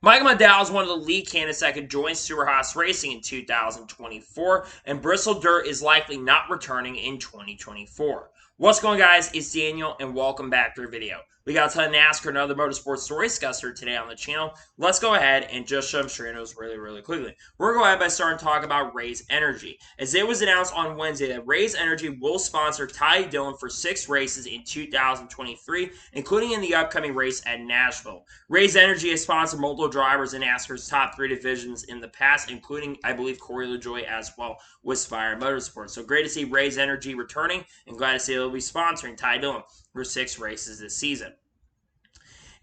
Michael McDowell is one of the lead candidates that could join Stewart-Haas Racing in 2024, and Bristol Dirt is likely not returning in 2024. What's going on, guys? It's Daniel, and welcome back to the video. We got a ton of NASCAR and other motorsports stories discussed here today on the channel. Let's go ahead and just jump straight into those really quickly. We're going to go ahead by starting to talk about Raze Energy. As it was announced on Wednesday that Raze Energy will sponsor Ty Dillon for 6 races in 2023, including in the upcoming race at Nashville. Raze Energy has sponsored multiple drivers in NASCAR's top 3 divisions in the past, including, I believe, Corey LaJoie as well with Spire Motorsports. So great to see Raze Energy returning, and glad to see they'll be sponsoring Ty Dillon for 6 races this season.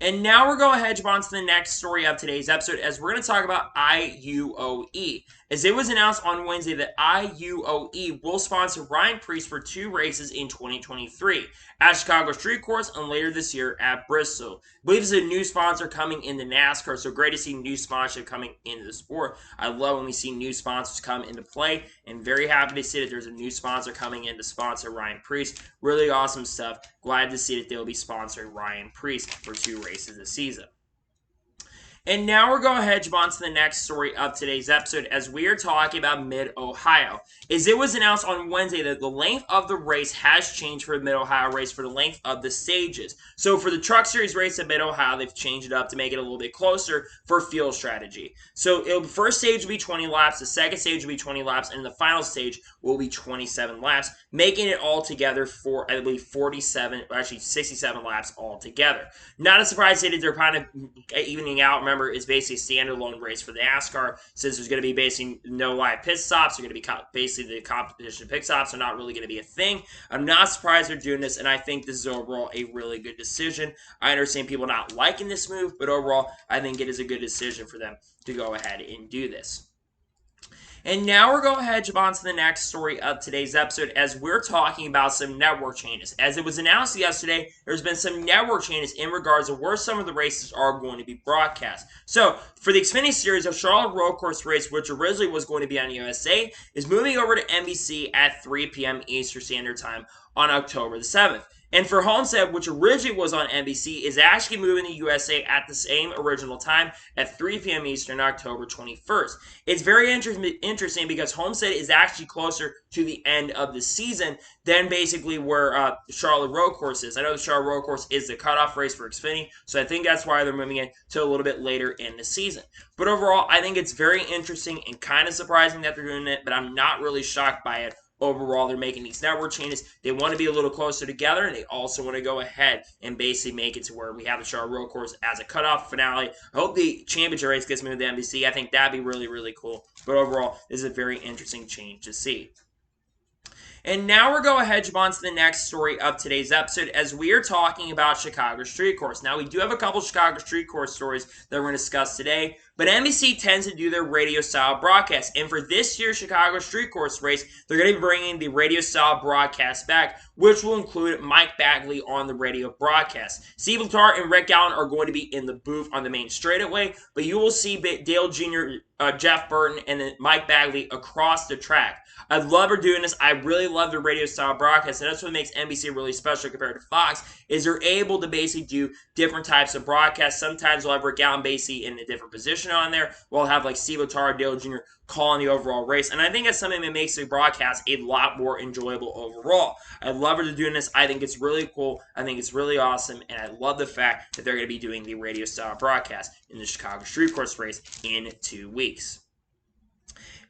And now we're going to jump on to the next story of today's episode, as we're going to talk about IUOE. As it was announced on Wednesday that IUOE will sponsor Ryan Preece for 2 races in 2023 at Chicago Street Course and later this year at Bristol. I believe this is a new sponsor coming into NASCAR, so great to see new sponsorship coming into the sport. I love when we see new sponsors come into play, and very happy to see that there's a new sponsor coming in to sponsor Ryan Preece. Really awesome stuff. Glad to see that they'll be sponsoring Ryan Preece for 2 races this season. And now we're going to jump on to the next story of today's episode, as we are talking about Mid-Ohio. As it was announced on Wednesday that the length of the race has changed for the Mid-Ohio race for the length of the stages. So for the Truck Series race at Mid-Ohio, they've changed it up to make it a little bit closer for field strategy. So the first stage will be 20 laps, the second stage will be 20 laps, and the final stage will be 27 laps, making it all together for, I believe, 67 laps altogether. Not a surprise that they're kind of evening out. Remember, it's basically a standalone race for the NASCAR, since there's going to be basically no live pit stops. They're going to be basically the competition pit stops are not really going to be a thing. I'm not surprised they're doing this, and I think this is overall a really good decision. I understand people not liking this move, but overall, I think it is a good decision for them to go ahead and do this. And now we're going to jump on to the next story of today's episode, as we're talking about some network changes. As it was announced yesterday, there's been some network changes in regards to where some of the races are going to be broadcast. So, for the Xfinity Series, the Charlotte Road Course race, which originally was going to be on USA, is moving over to NBC at 3 p.m. Eastern Standard Time on October the 7th. And for Homestead, which originally was on NBC, is actually moving to USA at the same original time at 3 p.m. Eastern, October 21st. It's very interesting because Homestead is actually closer to the end of the season than basically where Charlotte Road Course is. I know the Charlotte Road Course is the cutoff race for Xfinity, so I think that's why they're moving it to a little bit later in the season. But overall, I think it's very interesting and kind of surprising that they're doing it, but I'm not really shocked by it. Overall, they're making these network changes. They want to be a little closer together, and they also want to go ahead and basically make it to where we have the Charlotte Road Course as a cutoff finale. I hope the championship race gets moved to NBC. I think that'd be really cool. But overall, this is a very interesting change to see. And now we're going to jump on to the next story of today's episode, as we are talking about Chicago Street Course. Now, we do have a couple Chicago Street Course stories that we're going to discuss today, but NBC tends to do their radio-style broadcast. And for this year's Chicago Street Course race, they're going to be bringing the radio-style broadcast back, which will include Mike Bagley on the radio broadcast. Steve Letarte and Rick Allen are going to be in the booth on the main straightaway, but you will see Dale Jr., Jeff Burton, and then Mike Bagley across the track. I love her doing this. I really love the radio-style broadcast, and that's what makes NBC really special compared to Fox, is they're able to basically do different types of broadcasts. Sometimes we'll have Rick Allen basically in a different position on there. We'll have like Steve Letarte, Dale Jr. calling the overall race, and I think that's something that makes the broadcast a lot more enjoyable overall. I love her doing this. I think it's really cool. I think it's really awesome, and I love the fact that they're going to be doing the radio-style broadcast in the Chicago Street Course race in 2 weeks.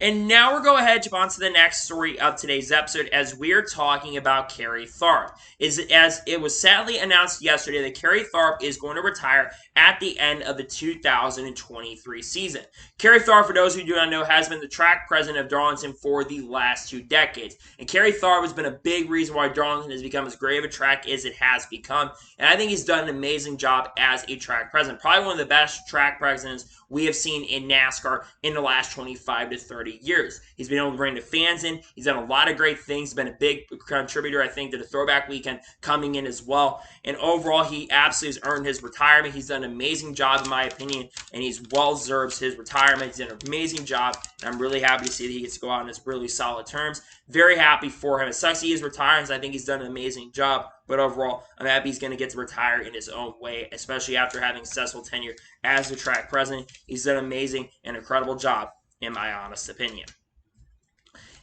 And now we're going to jump on to the next story of today's episode, as we're talking about Kerry Tharp. As it was sadly announced yesterday that Kerry Tharp is going to retire at the end of the 2023 season. Kerry Tharp, for those who do not know, has been the track president of Darlington for the last 2 decades. And Kerry Tharp has been a big reason why Darlington has become as great of a track as it has become. And I think he's done an amazing job as a track president. Probably one of the best track presidents we have seen in NASCAR in the last 25 to 30 30 years. He's been able to bring the fans in. He's done a lot of great things. He's been a big contributor, I think, to the throwback weekend coming in as well. And overall, he absolutely has earned his retirement. He's done an amazing job, in my opinion, and he's well deserves his retirement. He's done an amazing job, and I'm really happy to see that he gets to go out on his really solid terms. Very happy for him. It sucks he is retiring, so I think he's done an amazing job. But overall, I'm happy he's going to get to retire in his own way, especially after having a successful tenure as the track president. He's done an amazing and incredible job, in my honest opinion.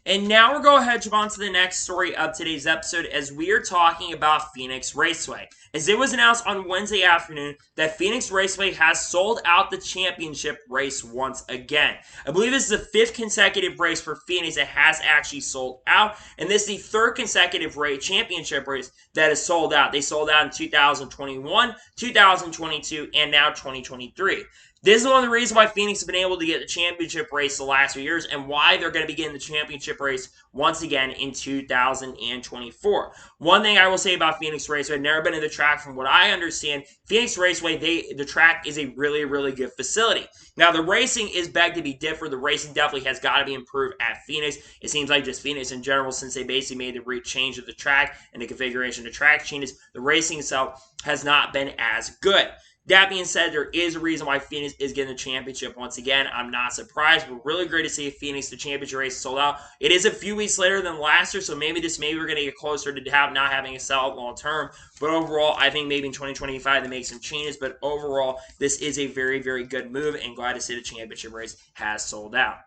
And now we're going to head on to the next story of today's episode as we are talking about Phoenix Raceway. As it was announced on Wednesday afternoon that Phoenix Raceway has sold out the championship race once again. I believe this is the 5th consecutive race for Phoenix that has actually sold out, and this is the 3rd consecutive championship race that is sold out. They sold out in 2021, 2022, and now 2023. This is one of the reasons why Phoenix has been able to get the championship race the last few years and why they're going to be getting the championship race once again in 2024. One thing I will say about Phoenix Raceway, I've never been to the track. From what I understand, Phoenix Raceway, the track is a really, really good facility. Now, the racing is begged to be different. The racing definitely has got to be improved at Phoenix. It seems like just Phoenix in general, since they basically made the change of the track and the configuration of the track changes, the racing itself has not been as good. That being said, there is a reason why Phoenix is getting the championship once again. I'm not surprised, but really great to see Phoenix, the championship race, sold out. It is a few weeks later than last year, so maybe we're going to get closer to not having a sell long term. But overall, I think maybe in 2025 they make some changes. But overall, this is a very, very good move, and glad to see the championship race has sold out.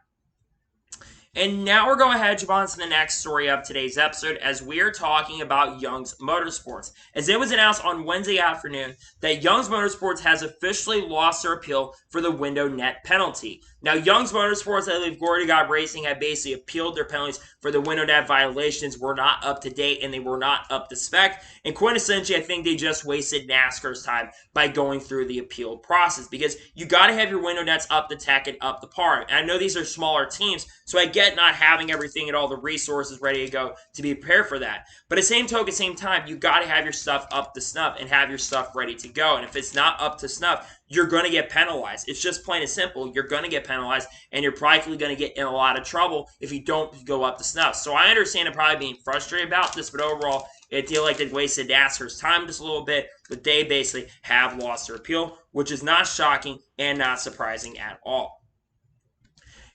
And now we're going to head on to the next story of today's episode as we are talking about Young's Motorsports. As it was announced on Wednesday afternoon that Young's Motorsports has officially lost their appeal for the window net penalty. Now, Young's Motorsports, I believe Gordy God Racing had basically appealed their penalties for the window net violations were not up to date and they were not up to spec. And quintessentially, I think they just wasted NASCAR's time by going through the appeal process because you got to have your window nets up to tech and up to par. And I know these are smaller teams, so I get not having everything and all the resources ready to go to be prepared for that. But at the same token, same time, you got to have your stuff up to snuff and have your stuff ready to go. And if it's not up to snuff, you're going to get penalized. It's just plain and simple. You're going to get penalized, and you're probably going to get in a lot of trouble if you don't go up to snuff. So I understand it probably being frustrated about this, but overall, it feel like they wasted NASCAR's time just a little bit, but they basically have lost their appeal, which is not shocking and not surprising at all.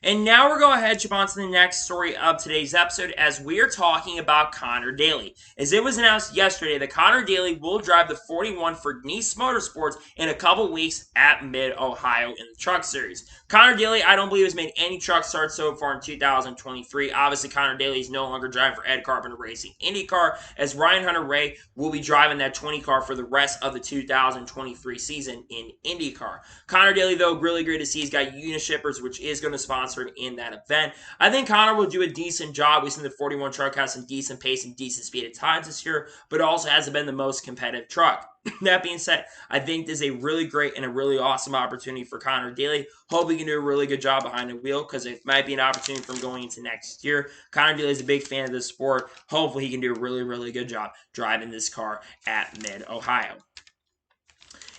And now we're going to head on to the next story of today's episode as we are talking about Connor Daly. As it was announced yesterday that Connor Daly will drive the 41 for Nice Motorsports in a couple weeks at Mid-Ohio in the Truck Series. Connor Daly, I don't believe, has made any truck starts so far in 2023. Obviously, Connor Daly is no longer driving for Ed Carpenter Racing IndyCar, as Ryan Hunter-Reay will be driving that 20 car for the rest of the 2023 season in IndyCar. Connor Daly, though, really great to see. He's got Unishippers, which is going to sponsor him in that event. I think Connor will do a decent job. We've seen the 41 truck has some decent pace and decent speed at times this year, but it also hasn't been the most competitive truck. That being said, I think this is a really great and a really awesome opportunity for Connor Daly. Hope he can do a really good job behind the wheel because it might be an opportunity for him going into next year. Connor Daly is a big fan of this sport. Hopefully he can do a really, really good job driving this car at Mid-Ohio.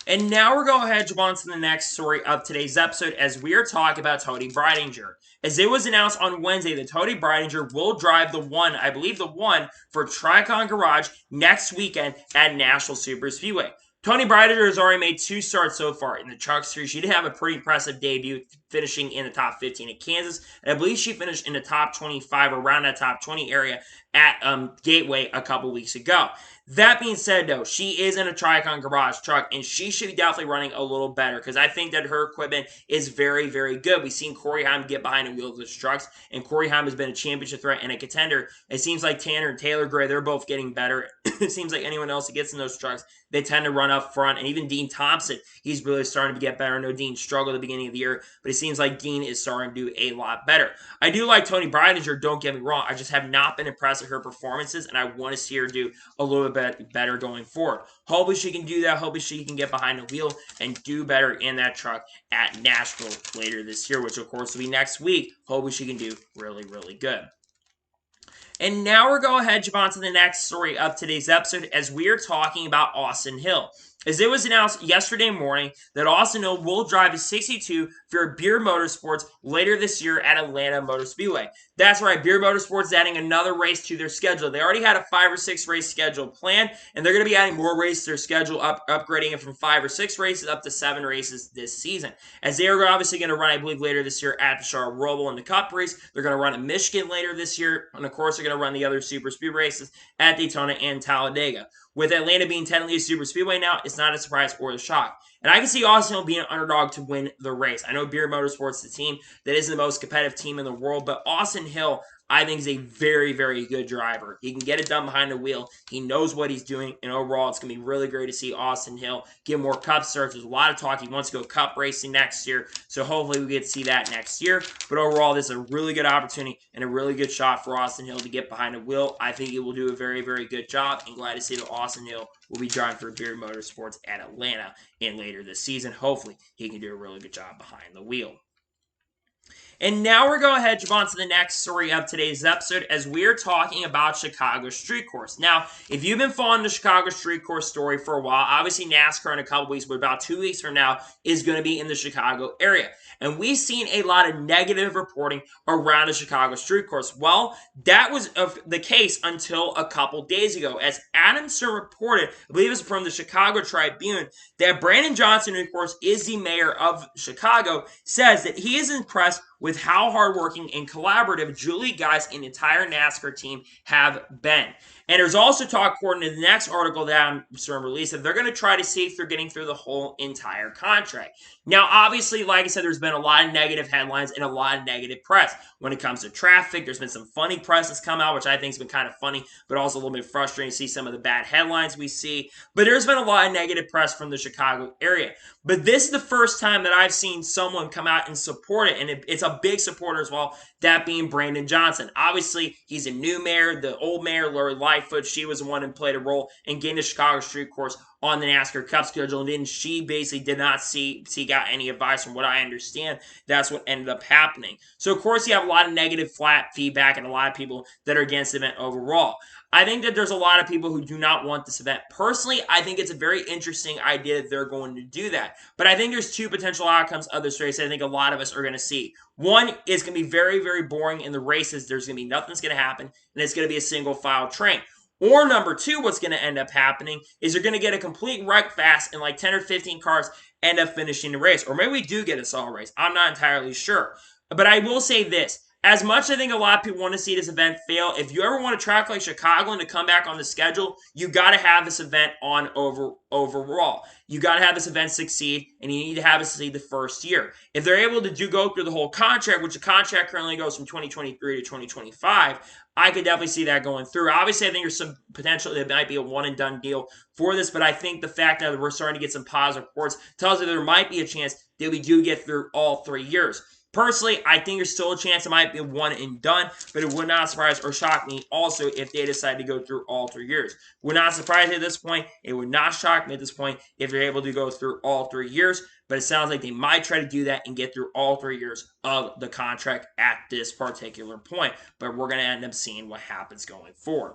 And now we're going to head on to the next story of today's episode as we are talking about Tony Breidinger. As it was announced on Wednesday that Tony Breidinger will drive the one for Tricon Garage next weekend at Nashville Super Speedway. Tony Breidinger has already made 2 starts so far in the Truck Series. She did have a pretty impressive debut, finishing in the top 15 at Kansas. And I believe she finished in the top 25, around that top 20 area at Gateway a couple weeks ago. That being said, though, she is in a Tricon Garage truck, and she should be definitely running a little better because I think that her equipment is very, very good. We've seen Corey Heim get behind the wheel of those trucks, and Corey Heim has been a championship threat and a contender. It seems like Tanner and Taylor Gray, they're both getting better. It seems like anyone else that gets in those trucks, they tend to run up front. And even Dean Thompson, he's really starting to get better. I know Dean struggled at the beginning of the year, but it seems like Dean is starting to do a lot better. I do like Tony Breidinger, don't get me wrong. I just have not been impressed with her performances, and I want to see her do a little bit better going forward. Hopefully she can do that. Hopefully she can get behind the wheel and do better in that truck at Nashville later this year, which of course will be next week. Hopefully she can do really, really good. And now we're going to head on to the next story of today's episode as we are talking about Austin Hill. as it was announced yesterday morning that Austin Hill will drive a 62 for Beer Motorsports later this year at Atlanta Motor Speedway. That's right, Beer Motorsports is adding another race to their schedule. They already had a 5 or 6 race schedule planned, and they're going to be adding more races to their schedule, upgrading it from 5 or 6 races up to 7 races this season. As they are obviously going to run, I believe, later this year at the Charlotte Roval in the Cup race. They're going to run in Michigan later this year, and of course, they're going to run the other super speed races at Daytona and Talladega. With Atlanta being technically a super speedway now, it's not a surprise or a shock. And I can see Austin Hill being an underdog to win the race. I know Beer Motorsports is the team that isn't the most competitive team in the world, but Austin Hill, I think, is a very, very good driver. He can get it done behind the wheel. He knows what he's doing, and overall, it's going to be really great to see Austin Hill get more Cup starts. There's a lot of talk. He wants to go Cup racing next year, so hopefully we get to see that next year. But overall, this is a really good opportunity and a really good shot for Austin Hill to get behind the wheel. I think he will do a very, very good job, and glad to see that Austin Hill will be driving for Beer Motorsports at Atlanta in later this season. Hopefully, he can do a really good job behind the wheel. And now we're going ahead to jump on to the next story of today's episode as we're talking about Chicago Street Course. Now, if you've been following the Chicago Street Course story for a while, obviously NASCAR in a couple weeks, but about 2 weeks from now, is going to be in the Chicago area. And we've seen a lot of negative reporting around the Chicago Street Course. Well, that was the case until a couple days ago, as Adamson reported, I believe it was from the Chicago Tribune, that Brandon Johnson, who of course is the mayor of Chicago, says that he is impressed with how hardworking and collaborative Julie Geis and the entire NASCAR team have been. And there's also talk, according to the next article that I'm released, that they're going to try to see if they're getting through the whole entire contract. Now, obviously, like I said, there's been a lot of negative headlines and a lot of negative press. When it comes to traffic, there's been some funny press that's come out, which I think has been kind of funny, but also a little bit frustrating to see some of the bad headlines we see. But there's been a lot of negative press from the Chicago area. But this is the first time that I've seen someone come out and support it, and it's a big supporter as well, that being Brandon Johnson. Obviously, he's a new mayor. The old mayor, Lori Lightfoot, she was the one who played a role in getting the Chicago Street Course on the NASCAR Cup schedule, and then she basically did not seek out any advice. From what I understand, that's what ended up happening. So, of course, you have a lot of negative flat feedback and a lot of people that are against the event overall. I think that there's a lot of people who do not want this event. Personally, I think it's a very interesting idea that they're going to do that. But I think there's two potential outcomes of this race I think a lot of us are going to see. One is going to be very, very boring in the races. There's going to be nothing's going to happen, and it's going to be a single file train. Or number two, what's going to end up happening is you're going to get a complete wreck fast and like 10 or 15 cars end up finishing the race. Or maybe we do get a solid race. I'm not entirely sure. But I will say this. As much as I think a lot of people want to see this event fail, if you ever want a track like Chicago to come back on the schedule, you got to have this event on overall. You got to have this event succeed, and you need to have it succeed the first year. If they're able to go through the whole contract, which the contract currently goes from 2023 to 2025, I could definitely see that going through. Obviously, I think there's some potential that might be a one-and-done deal for this, but I think the fact that we're starting to get some positive reports tells you there might be a chance that we do get through all 3 years. Personally, I think there's still a chance it might be one and done, but it would not surprise or shock me also if they decide to go through all 3 years. Would not surprise me at this point. It would not shock me at this point if they're able to go through all 3 years, but it sounds like they might try to do that and get through all 3 years of the contract at this particular point, but we're going to end up seeing what happens going forward.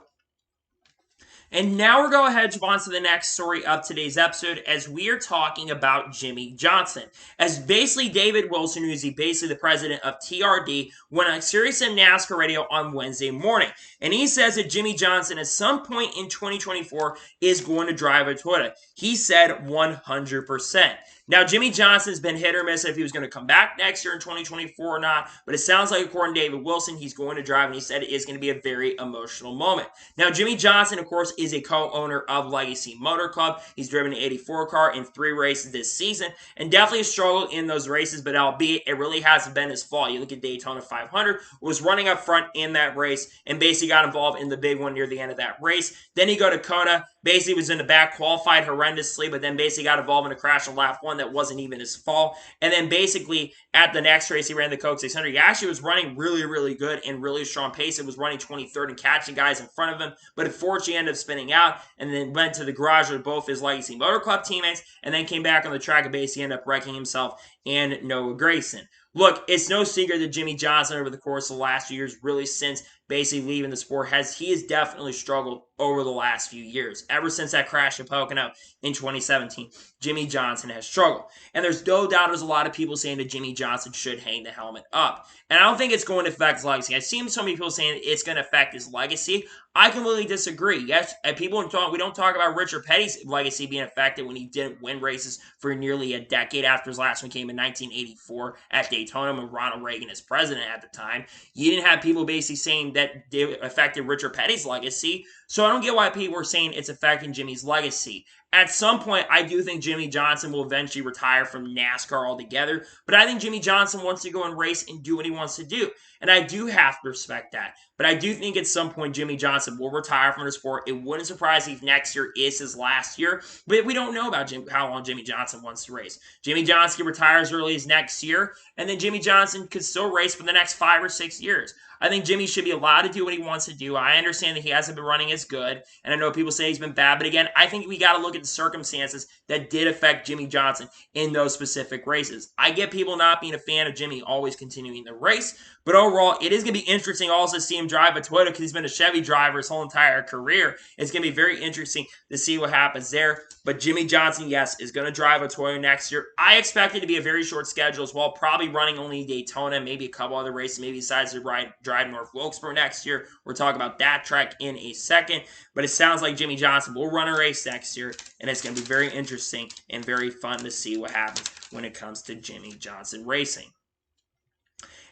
And now we're going ahead to jump on to the next story of today's episode as we are talking about Jimmie Johnson. As basically David Wilson, who's basically the president of TRD, went on SiriusXM NASCAR radio on Wednesday morning. And he says that Jimmie Johnson at some point in 2024 is going to drive a Toyota. He said 100%. Now, Jimmie Johnson's been hit or miss if he was going to come back next year in 2024 or not, but it sounds like, according to David Wilson, he's going to drive, and he said it is going to be a very emotional moment. Now, Jimmie Johnson, of course, is a co-owner of Legacy Motor Club. He's driven an 84 car in 3 races this season, and definitely struggled in those races, but albeit it really hasn't been his fault. You look at Daytona 500, was running up front in that race, and basically got involved in the big one near the end of that race. Then he go to Kona, basically was in the back, qualified horrendously, but then basically got involved in a crash on lap 1 that wasn't even his fault. And then basically at the next race, he ran the Coke 600. He actually was running really, really good and really strong pace. It was running 23rd and catching guys in front of him, but unfortunately ended up spinning out and then went to the garage with both his Legacy Motor Club teammates and then came back on the track and basically ended up wrecking himself and Noah Grayson. Look, it's no secret that Jimmy Johnson over the course of the last few years, really since basically leaving the sport, he has definitely struggled over the last few years. Ever since that crash at Pocono in 2017, Jimmy Johnson has struggled. And there's no doubt there's a lot of people saying that Jimmy Johnson should hang the helmet up. And I don't think it's going to affect his legacy. I've seen so many people saying it's going to affect his legacy. I completely disagree. Yes, and we don't talk about Richard Petty's legacy being affected when he didn't win races for nearly a decade after his last one came in 1984 at Daytona when Ronald Reagan is president at the time. You didn't have people basically saying that it affected Richard Petty's legacy. So I don't get why people are saying it's affecting Jimmy's legacy. At some point, I do think Jimmy Johnson will eventually retire from NASCAR altogether, but I think Jimmy Johnson wants to go and race and do what he wants to do, and I do have to respect that. But I do think at some point Jimmy Johnson will retire from the sport. It wouldn't surprise me if next year is his last year, but we don't know about how long Jimmy Johnson wants to race. Jimmy Johnson can retire as early as next year, and then Jimmy Johnson could still race for the next 5 or 6 years. I think Jimmy should be allowed to do what he wants to do. I understand that he hasn't been running as good, and I know people say he's been bad, but again, I think we got to look at the circumstances that did affect Jimmy Johnson in those specific races. I get people not being a fan of Jimmy always continuing the race, but overall, it is going to be interesting also to see him drive a Toyota because he's been a Chevy driver his whole entire career. It's going to be very interesting to see what happens there. But Jimmy Johnson, yes, is going to drive a Toyota next year. I expect it to be a very short schedule as well, probably running only Daytona, maybe a couple other races, maybe decides to drive North Wilkesboro next year. We're talking about that track in a second. But it sounds like Jimmy Johnson will run a race next year, and it's going to be very interesting and very fun to see what happens when it comes to Jimmy Johnson racing.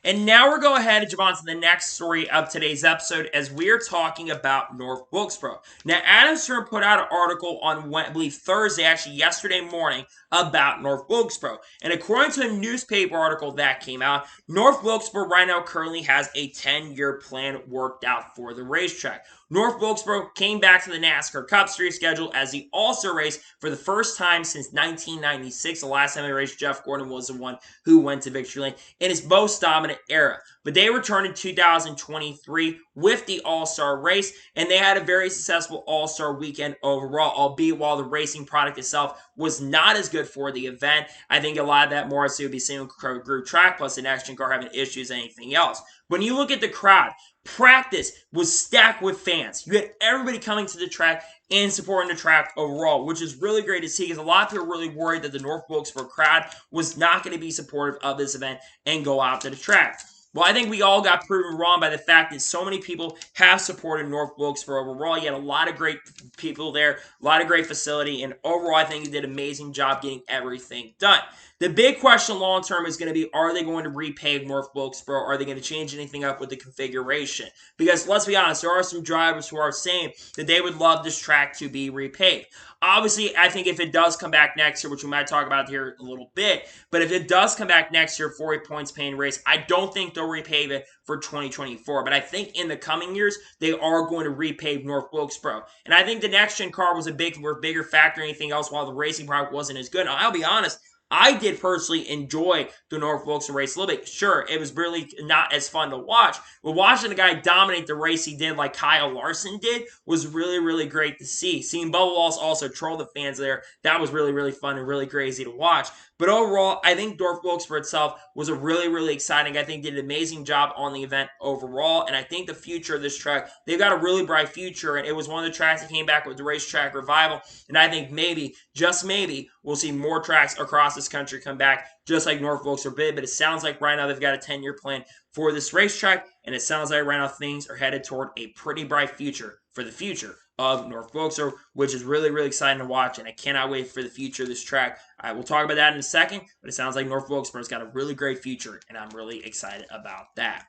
And now we're going ahead and jump on to the next story of today's episode as we are talking about North Wilkesboro. Now, Adam Stern put out an article on, I believe, Thursday, actually yesterday morning, about North Wilkesboro. And according to a newspaper article that came out, North Wilkesboro right now currently has a 10-year plan worked out for the racetrack. North Wilkesboro came back to the NASCAR Cup Series schedule as the All-Star race for the first time since 1996. The last time they raced, Jeff Gordon was the one who went to victory lane in his most dominant era. But they returned in 2023 with the All-Star race, and they had a very successful All-Star weekend overall, albeit while the racing product itself was not as good for the event. I think a lot of that more so would be single group track plus the next-gen car having issues than anything else. When you look at the crowd, practice was stacked with fans. You had everybody coming to the track and supporting the track overall, which is really great to see because a lot of people were really worried that the North Wilkesboro crowd was not going to be supportive of this event and go out to the track. Well, I think we all got proven wrong by the fact that so many people have supported North Wilkesboro overall. You had a lot of great people there, a lot of great facility, and overall I think you did an amazing job getting everything done. The big question long term is going to be, are they going to repave North Wilkesboro? Are they going to change anything up with the configuration? Because let's be honest, there are some drivers who are saying that they would love this track to be repaved. Obviously, I think if it does come back next year, which we might talk about here in a little bit, but if it does come back next year for a points paying race, I don't think they'll repave it for 2024. But I think in the coming years, they are going to repave North Wilkesboro. And I think the next-gen car was a bigger factor than anything else while the racing product wasn't as good. Now, I'll be honest, I did personally enjoy the North Wilkesboro race a little bit. Sure, it was really not as fun to watch, but watching the guy dominate the race he did like Kyle Larson did was really, really great to see. Seeing Bubba Wallace also troll the fans there, that was really, really fun and really crazy to watch. But overall, I think North Wilkesboro itself was a really, really exciting. I think did an amazing job on the event overall. And I think the future of this track, they've got a really bright future. And it was one of the tracks that came back with the racetrack revival. And I think maybe, just maybe, we'll see more tracks across this country come back just like North Wilkesboro did. But it sounds like right now they've got a 10-year plan for this racetrack. And it sounds like right now things are headed toward a pretty bright future for the future of North Wilkesboro, which is really, really exciting to watch, and I cannot wait for the future of this track. I will talk about that in a second, but it sounds like North Wilkesboro's got a really great future, and I'm really excited about that.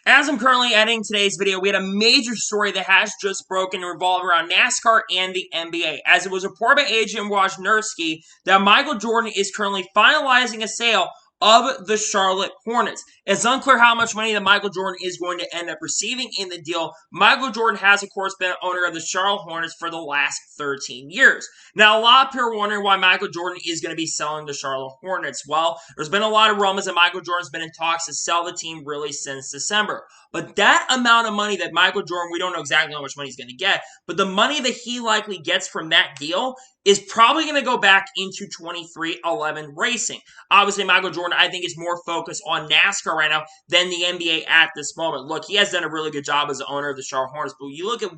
As I'm currently editing today's video, we had a major story that has just broken revolving around NASCAR and the NBA, as it was reported by agent Wojnarowski that Michael Jordan is currently finalizing a sale of the Charlotte Hornets. It's unclear how much money that Michael Jordan is going to end up receiving in the deal. Michael Jordan has, of course, been owner of the Charlotte Hornets for the last 13 years. Now, a lot of people are wondering why Michael Jordan is going to be selling the Charlotte Hornets. Well, there's been a lot of rumors that Michael Jordan's been in talks to sell the team really since December. But that amount of money that Michael Jordan, we don't know exactly how much money he's going to get, but the money that he likely gets from that deal is probably going to go back into 23XI racing. Obviously, Michael Jordan, I think, is more focused on NASCAR right now than the NBA at this moment. Look, he has done a really good job as the owner of the Charlotte Hornets, but you look at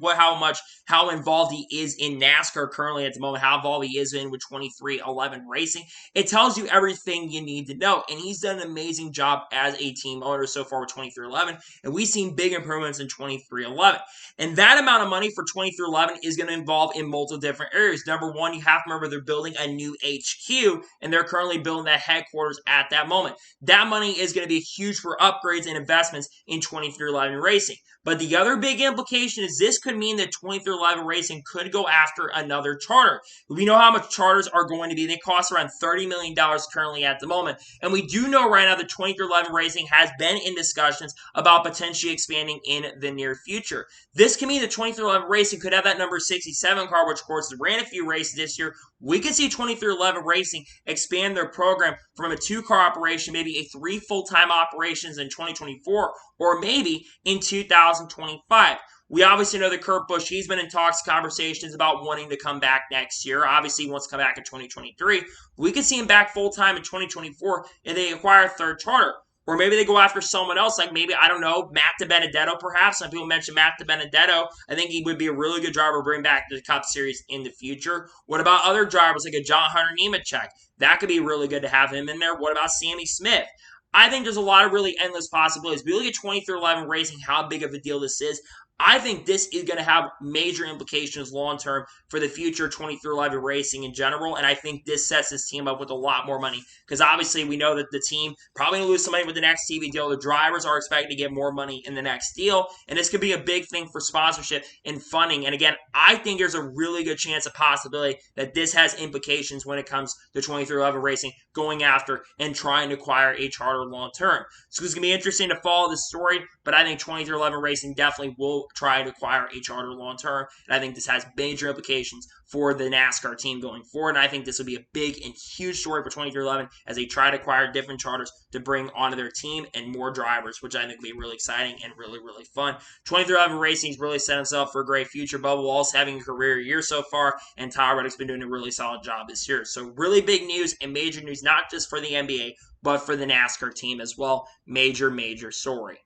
how involved he is in NASCAR currently at the moment, how involved he is in with 23XI racing, it tells you everything you need to know. And he's done an amazing job as a team owner so far with 23XI, and we've seen big improvements in 23XI. And that amount of money for 23XI is going to involve in multiple different areas. Number one, you have to remember they're building a new HQ, and they're currently building that headquarters at that moment. That money is going to be huge for upgrades and investments in 23XI racing. But the other big implication is this could mean that 23XI racing could go after another charter. We know how much charters are going to be. They cost around $30 million currently at the moment. And we do know right now that 23XI racing has been in discussions about potentially expanding in the near future. This can mean that 23XI racing could have that number 67 car, which of course ran a few races this year. We could see 23XI racing expand their program from a 2-car operation, maybe a 3 full-time operations in 2024, or maybe in 2025. We obviously know that Kurt Busch, he's been in talks, conversations about wanting to come back next year. Obviously, he wants to come back in 2023. We could see him back full-time in 2024 if they acquire a third charter. Or maybe they go after someone else, like maybe, I don't know, Matt DiBenedetto perhaps. Some people mention Matt DiBenedetto. I think he would be a really good driver to bring back to the Cup Series in the future. What about other drivers like a John Hunter Nemechek? That could be really good to have him in there. What about Sammy Smith? I think there's a lot of really endless possibilities. We look at 23XI racing, how big of a deal this is. I think this is going to have major implications long-term for the future 23XI racing in general, and I think this sets this team up with a lot more money because obviously we know that the team probably going to lose some money with the next TV deal. The drivers are expected to get more money in the next deal, and this could be a big thing for sponsorship and funding. And again, I think there's a really good chance, a possibility, that this has implications when it comes to 23XI racing going after and trying to acquire a charter long-term. So it's going to be interesting to follow this story, but I think 23XI racing definitely will try to acquire a charter long term. And I think this has major implications for the NASCAR team going forward. And I think this will be a big and huge story for 23XI as they try to acquire different charters to bring onto their team and more drivers, which I think will be really exciting and really, really fun. 23XI Racing's really set himself for a great future. Bubba Wallace having a career year so far, and Tyler Reddick's been doing a really solid job this year. So really big news and major news, not just for the NBA, but for the NASCAR team as well. Major, major story.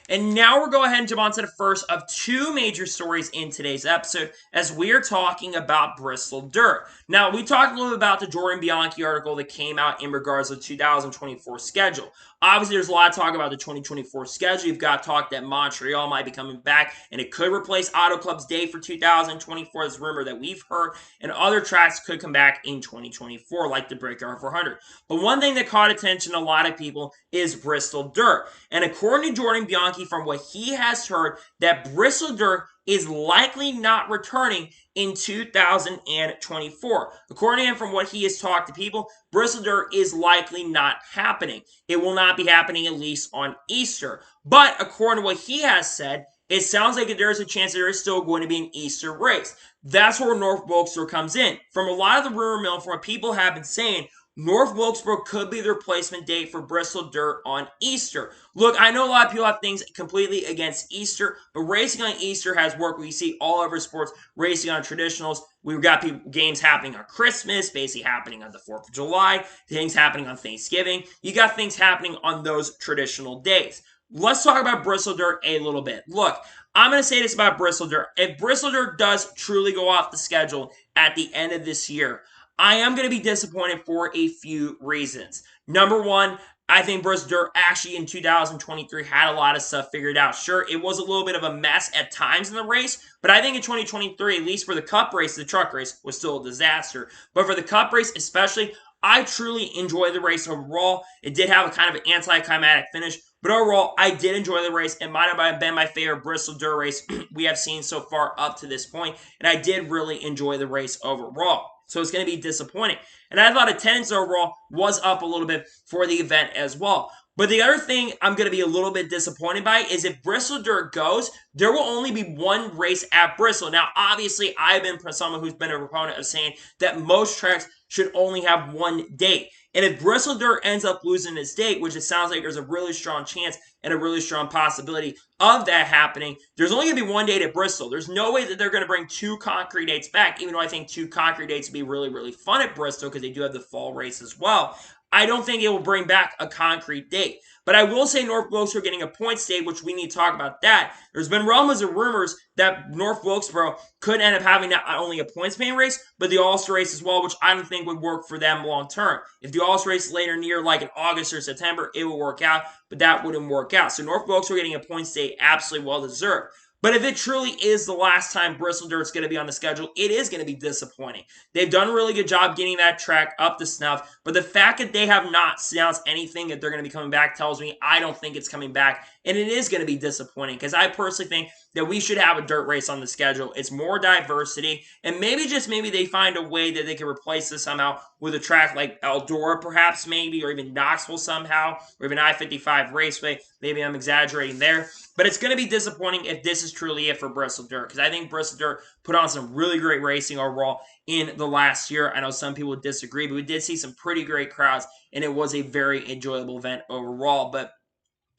And now we're going ahead and jump on to the first of 2 major stories in today's episode as we are talking about Bristol Dirt. Now, we talked a little bit about the Jordan Bianchi article that came out in regards to the 2024 schedule. Obviously, there's a lot of talk about the 2024 schedule. You've got talk that Montreal might be coming back, and it could replace Auto Club's day for 2024. This rumor that we've heard, and other tracks could come back in 2024, like the Brickyard 400. But one thing that caught attention to a lot of people is Bristol Dirt. And according to Jordan Bianchi, from what he has heard, that Bristol Dirt is likely not returning in 2024. According to him, from what he has talked to people, Bristol Dirt is likely not happening. It will not be happening at least on Easter. But according to what he has said, it sounds like there is a chance there is still going to be an Easter race. That's where North Wilkesboro comes in. From a lot of the rumor mill, from what people have been saying, North Wilkesboro could be the replacement date for Bristol Dirt on Easter. Look, I know a lot of people have things completely against Easter, but racing on Easter has worked. We see all over sports, racing on traditionals. We've got games happening on Christmas, basically happening on the 4th of July, things happening on Thanksgiving. You got things happening on those traditional days. Let's talk about Bristol Dirt a little bit. Look, I'm going to say this about Bristol Dirt. If Bristol Dirt does truly go off the schedule at the end of this year, I am going to be disappointed for a few reasons. Number one, I think Bristol Dirt actually in 2023 had a lot of stuff figured out. Sure, it was a little bit of a mess at times in the race, but I think in 2023, at least for the Cup race, the truck race was still a disaster. But for the Cup race especially, I truly enjoyed the race overall. It did have a kind of an anticlimactic finish, but overall, I did enjoy the race. It might have been my favorite Bristol Dirt race we have seen so far up to this point, and I did really enjoy the race overall. So it's going to be disappointing. And I thought attendance overall was up a little bit for the event as well. But the other thing I'm going to be a little bit disappointed by is if Bristol Dirt goes, there will only be one race at Bristol. Now, obviously, I've been someone who's been a proponent of saying that most tracks should only have one date. And if Bristol Dirt ends up losing its date, which it sounds like there's a really strong chance and a really strong possibility of that happening, there's only going to be one date at Bristol. There's no way that they're going to bring two concrete dates back, even though I think two concrete dates would be really, really fun at Bristol because they do have the fall race as well. I don't think it will bring back a concrete date. But I will say North Wilkesboro getting a points date, which we need to talk about that. There's been rumors and rumors that North Wilkesboro could end up having not only a points-paying race, but the All-Star race as well, which I don't think would work for them long-term. If the All-Star race is later near, like in August or September, it will work out, but that wouldn't work out. So North Wilkesboro getting a points date, absolutely well-deserved. But if it truly is the last time Bristol Dirt's going to be on the schedule, it is going to be disappointing. They've done a really good job getting that track up to snuff, but the fact that they have not announced anything that they're going to be coming back tells me I don't think it's coming back, and it is going to be disappointing because I personally think that we should have a dirt race on the schedule. It's more diversity, and maybe just maybe they find a way that they can replace this somehow with a track like Eldora perhaps maybe, or even Knoxville somehow, or even I-55 Raceway. Maybe I'm exaggerating there. But it's going to be disappointing if this is truly it for Bristol Dirt, because I think Bristol Dirt put on some really great racing overall in the last year. I know some people disagree, but we did see some pretty great crowds, and it was a very enjoyable event overall. But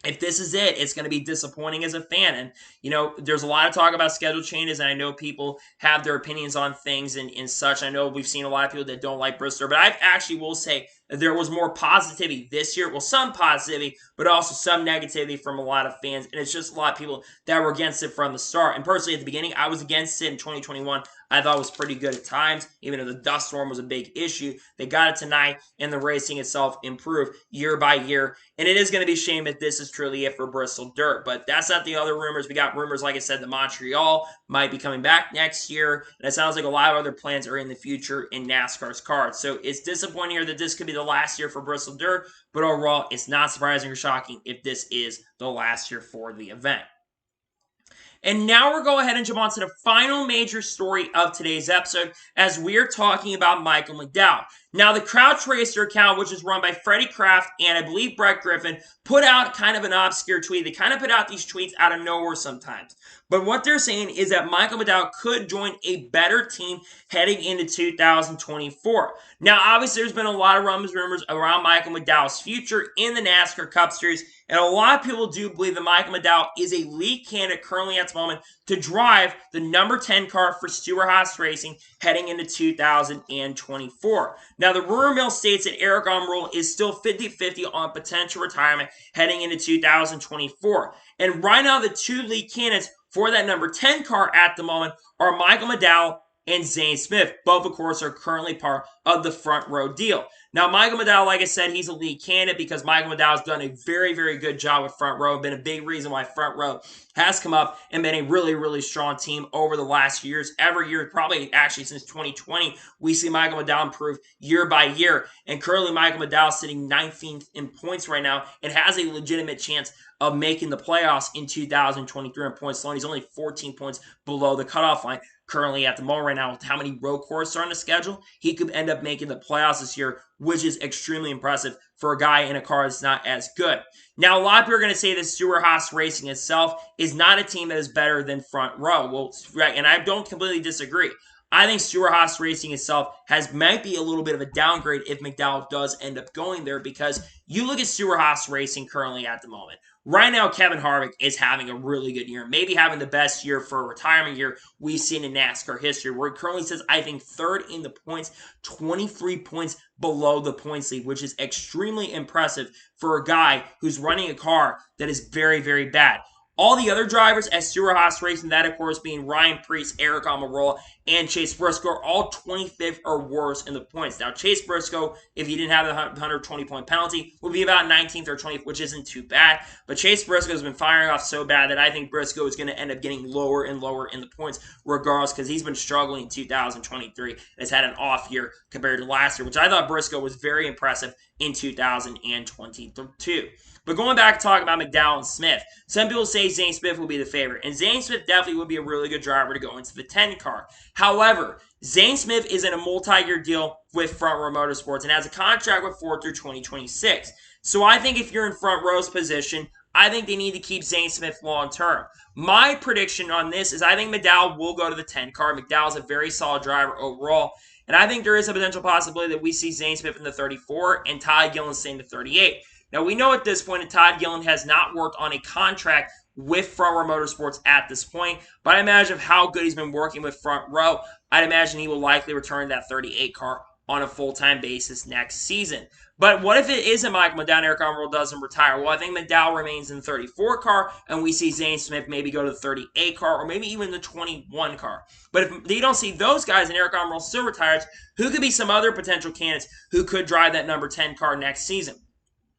if this is it, it's going to be disappointing as a fan. And, you know, there's a lot of talk about schedule changes, and I know people have their opinions on things and such. I know we've seen a lot of people that don't like Bristol, but I actually will say that there was more positivity this year. Well, some positivity, but also some negativity from a lot of fans. And it's just a lot of people that were against it from the start. And personally, at the beginning, I was against it in 2021. I thought it was pretty good at times, even though the dust storm was a big issue. They got it tonight, and the racing itself improved year by year. And it is going to be a shame if this is truly it for Bristol Dirt. But that's not the other rumors. We got rumors, like I said, that Montreal might be coming back next year. And it sounds like a lot of other plans are in the future in NASCAR's cards. So it's disappointing here that this could be the last year for Bristol Dirt. But overall, it's not surprising or shocking if this is the last year for the event. And now we're going ahead and jump on to the final major story of today's episode as we're talking about Michael McDowell. Now, the Crouch Racer account, which is run by Freddie Kraft and I believe Brett Griffin, put out kind of an obscure tweet. They kind of put out these tweets out of nowhere sometimes. But what they're saying is that Michael McDowell could join a better team heading into 2024. Now, obviously, there's been a lot of rumors around Michael McDowell's future in the NASCAR Cup Series. And a lot of people do believe that Michael McDowell is a lead candidate currently at the moment to drive the number 10 car for Stewart-Haas Racing heading into 2024. Now, the rumor mill states that Eric Almirola is still 50-50 on potential retirement heading into 2024. And right now, the two lead candidates for that number 10 car at the moment are Michael McDowell and Zane Smith. Both, of course, are currently part of the front row deal. Now, Michael McDowell, like I said, he's a lead candidate because Michael McDowell's done a very, very good job with front row. Been a big reason why front row has come up and been a really, really strong team over the last few years. Every year, probably actually since 2020, we see Michael McDowell improve year by year. And currently, Michael McDowell sitting 19th in points right now and has a legitimate chance of making the playoffs in 2023 in points alone. He's only 14 points below the cutoff line currently at the moment right now with how many road courses are on the schedule. He could end up making the playoffs this year, which is extremely impressive for a guy in a car that's not as good. Now, a lot of people are going to say that Stewart-Haas Racing itself is not a team that is better than front row. Well, right, and I don't completely disagree. I think Stewart-Haas Racing itself might be a little bit of a downgrade if McDowell does end up going there, because you look at Stewart-Haas Racing currently at the moment. Right now, Kevin Harvick is having a really good year, maybe having the best year for a retirement year we've seen in NASCAR history, where he currently sits, I think, third in the points, 23 points below the points lead, which is extremely impressive for a guy who's running a car that is very, very bad. All the other drivers at Stewart-Haas Racing, that of course being Ryan Preece, Eric Almirola, and Chase Briscoe, are all 25th or worse in the points. Now, Chase Briscoe, if he didn't have the 120-point penalty, would be about 19th or 20th, which isn't too bad. But Chase Briscoe has been firing off so bad that I think Briscoe is going to end up getting lower and lower in the points regardless, because he's been struggling in 2023 and has had an off year compared to last year, which I thought Briscoe was very impressive in 2022. But going back to talk about McDowell and Smith, some people say Zane Smith will be the favorite. And Zane Smith definitely would be a really good driver to go into the 10 car. However, Zane Smith is in a multi-year deal with Front Row Motorsports and has a contract with Ford through 2026. So I think if you're in Front Row's position, I think they need to keep Zane Smith long term. My prediction on this is I think McDowell will go to the 10 car. McDowell's a very solid driver overall. And I think there is a potential possibility that we see Zane Smith in the 34 and Todd Gilliland staying to 38. Now, we know at this point that Todd Gilliland has not worked on a contract with Front Row Motorsports at this point, but I imagine how good he's been working with Front Row, I'd imagine he will likely return to that 38 car on a full-time basis next season. But what if it isn't Michael McDowell and Eric Almirola doesn't retire? Well, I think McDowell remains in the 34 car, and we see Zane Smith maybe go to the 38 car, or maybe even the 21 car. But if you don't see those guys and Eric Almirola still retires, who could be some other potential candidates who could drive that number 10 car next season?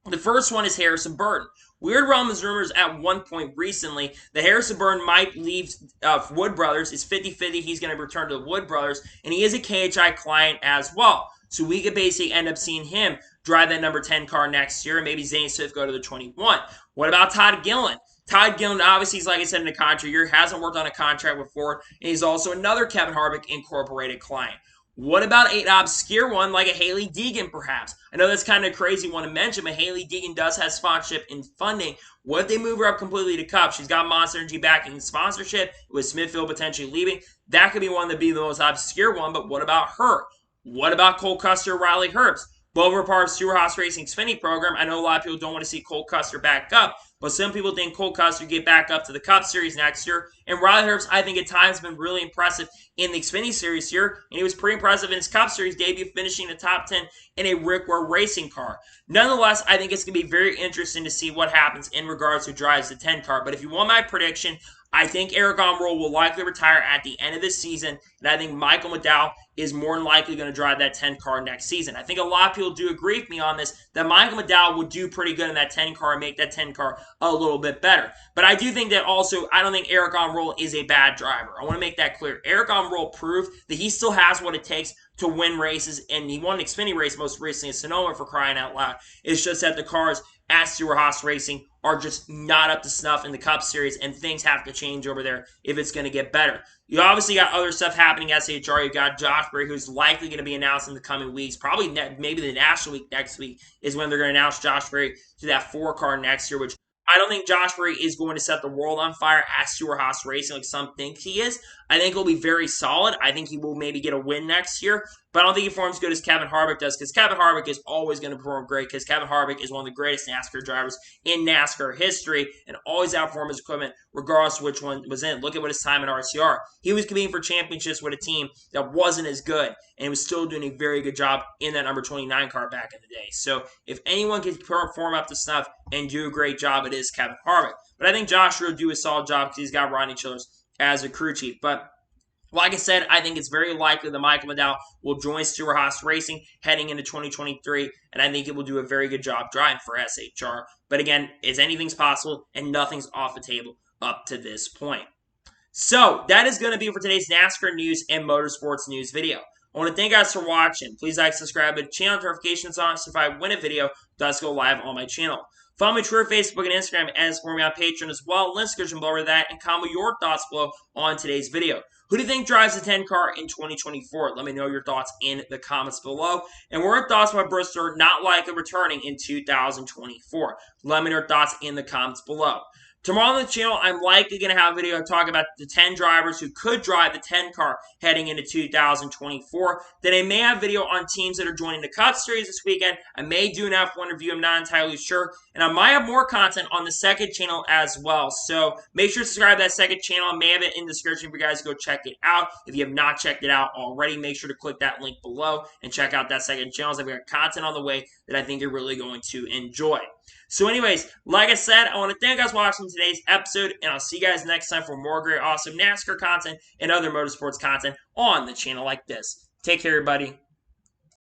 The first one is Harrison Burton. We heard around these rumors at one point recently that Harrison Burton might leave Wood Brothers. It's 50-50. He's going to return to the Wood Brothers, and he is a KHI client as well. So we could basically end up seeing him drive that number 10 car next year, and maybe Zane Smith go to the 21. What about Todd Gilliland? Todd Gilliland, obviously, he's like I said, in a contract year, hasn't worked on a contract with Ford, and he's also another Kevin Harvick Incorporated client. What about an obscure one like a Hailie Deegan, perhaps? I know that's kind of a crazy one to mention, but Hailie Deegan does have sponsorship and funding. What if they move her up completely to Cup? She's got Monster Energy backing sponsorship, with Smithfield potentially leaving. That could be one that be the most obscure one, but what about her? What about Cole Custer or Riley Herbst? Both are part of Stewart-Haas Racing's Xfinity program. I know a lot of people don't want to see Cole Custer back up, but some people think Cole Custer get back up to the Cup Series next year. And Riley Herbst, I think at times, has been really impressive in the Xfinity Series here, and he was pretty impressive in his Cup Series debut, finishing the top 10 in a Rick Ware racing car. Nonetheless, I think it's going to be very interesting to see what happens in regards to who drives the 10 car. But if you want my prediction, I think Eric Almirola will likely retire at the end of this season, and I think Michael McDowell is more than likely going to drive that 10 car next season. I think a lot of people do agree with me on this, that Michael McDowell would do pretty good in that 10 car and make that 10 car a little bit better. But I do think that also, I don't think Eric Almirola is a bad driver. I want to make that clear. Eric Almirola proved that he still has what it takes to win races, and he won an Xfinity race most recently in Sonoma, for crying out loud. It's just that the cars at Stewart-Haas Racing are just not up to snuff in the Cup Series, and things have to change over there if it's going to get better. You obviously got other stuff happening at SHR. You've got Josh Berry, who's likely going to be announced in the coming weeks. Probably maybe the National Week next week is when they're going to announce Josh Berry to that 4 car next year, which I don't think Josh Berry is going to set the world on fire at Stewart-Haas Racing like some think he is. I think he'll be very solid. I think he will maybe get a win next year, but I don't think he performs as good as Kevin Harvick does, because Kevin Harvick is always going to perform great, because Kevin Harvick is one of the greatest NASCAR drivers in NASCAR history and always outperform his equipment regardless of which one was in. Look at what his time at RCR. He was competing for championships with a team that wasn't as good, and he was still doing a very good job in that number 29 car back in the day. So if anyone can perform up to snuff and do a great job, it is Kevin Harvick. But I think Josh will do a solid job because he's got Rodney Childers as a crew chief. But like I said, I think it's very likely that Michael McDowell will join Stewart-Haas Racing heading into 2023, and I think it will do a very good job driving for SHR. But again, anything's possible, and nothing's off the table up to this point. So that is going to be for today's NASCAR news and motorsports news video. I want to thank you guys for watching. Please like, subscribe, and channel notifications on so if I win a video, it does go live on my channel. Follow me on Twitter, Facebook, and Instagram, and support me on Patreon as well. Links description below for that, and comment your thoughts below on today's video. Who do you think drives the 10 car in 2024? Let me know your thoughts in the comments below. And what are your thoughts about Bristol not likely returning in 2024? Let me know your thoughts in the comments below. Tomorrow on the channel, I'm likely going to have a video talking about the 10 drivers who could drive the 10 car heading into 2024. Then I may have a video on teams that are joining the Cup Series this weekend. I may do an F1 review. I'm not entirely sure. And I might have more content on the second channel as well. So make sure to subscribe to that second channel. I may have it in the description for you guys to go check it out. If you have not checked it out already, make sure to click that link below and check out that second channel. I've got content on the way that I think you're really going to enjoy. So anyways, like I said, I want to thank you guys for watching today's episode, and I'll see you guys next time for more great, awesome NASCAR content and other motorsports content on the channel like this. Take care, everybody.